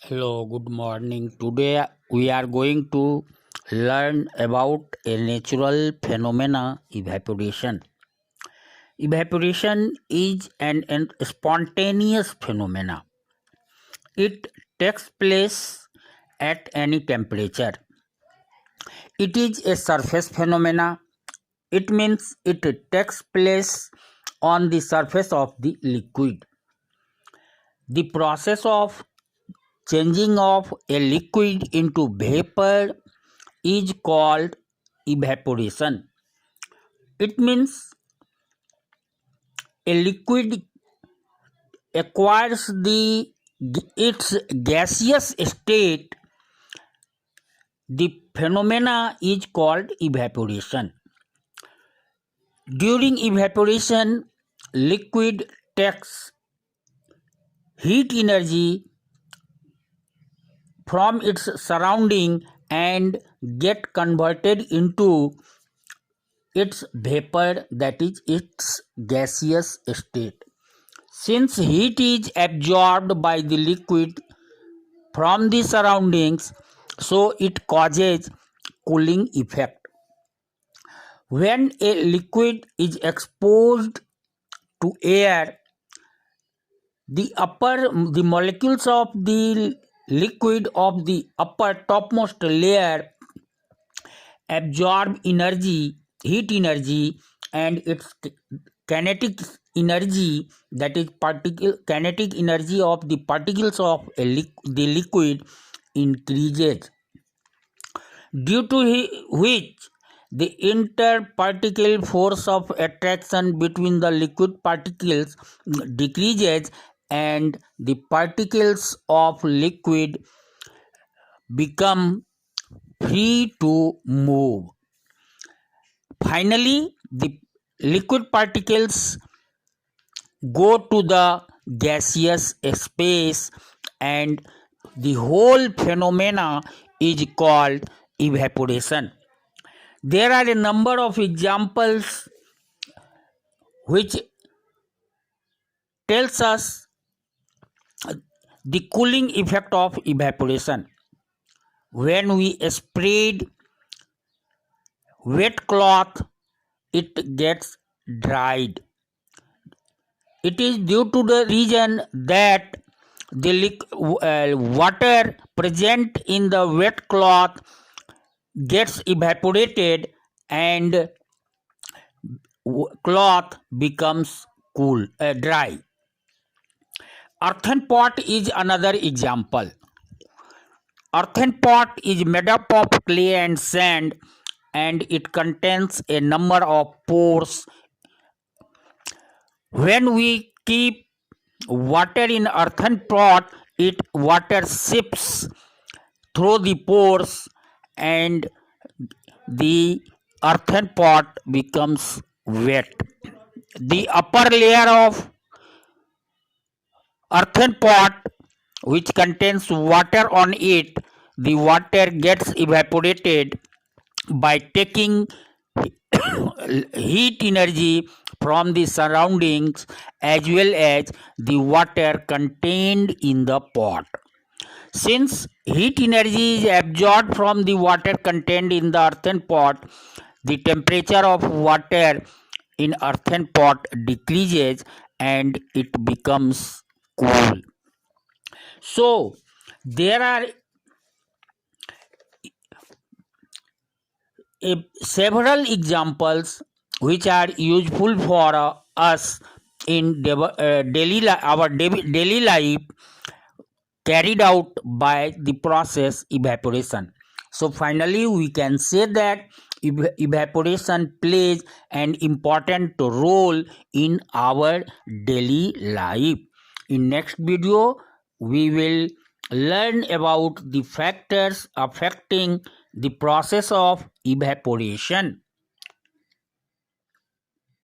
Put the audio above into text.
Hello, good morning. Today we are going to learn about a natural phenomena, evaporation. Evaporation is an spontaneous phenomena. It takes place at any temperature. It is a surface phenomena. It means it takes place on the surface of the liquid. The process of changing of a liquid into vapor is called evaporation. It means a liquid acquires its gaseous state. The phenomena is called evaporation. During evaporation, liquid takes heat energy from its surrounding and get converted into its vapor, that is its gaseous state. Since heat is absorbed by the liquid from the surroundings, so it causes cooling effect. When a liquid is exposed to air, the molecules of the liquid of the upper topmost layer absorb energy, heat energy, and its kinetic energy, that is kinetic energy of the particles of the liquid increases, due to which the interparticle force of attraction between the liquid particles decreases and the particles of liquid become free to move. Finally, the liquid particles go to the gaseous space, and the whole phenomena is called evaporation. There are a number of examples which tells us the cooling effect of evaporation. When we spread wet cloth, it gets dried. It is due to the reason that the water present in the wet cloth gets evaporated and cloth becomes dry. Earthen pot is another example. Earthen pot is made up of clay and sand, and it contains a number of pores. When we keep water in earthen pot, water seeps through the pores and the earthen pot becomes wet. The upper layer of earthen pot, which contains water on it, the water gets evaporated by taking heat energy from the surroundings as well as the water contained in the pot. Since heat energy is absorbed from the water contained in the earthen pot, the temperature of water in earthen pot decreases and it becomes cool. So there are several examples which are useful for us in our daily life, carried out by the process evaporation. So finally we can say that evaporation plays an important role in our daily life. In next video we will learn about the factors affecting the process of evaporation.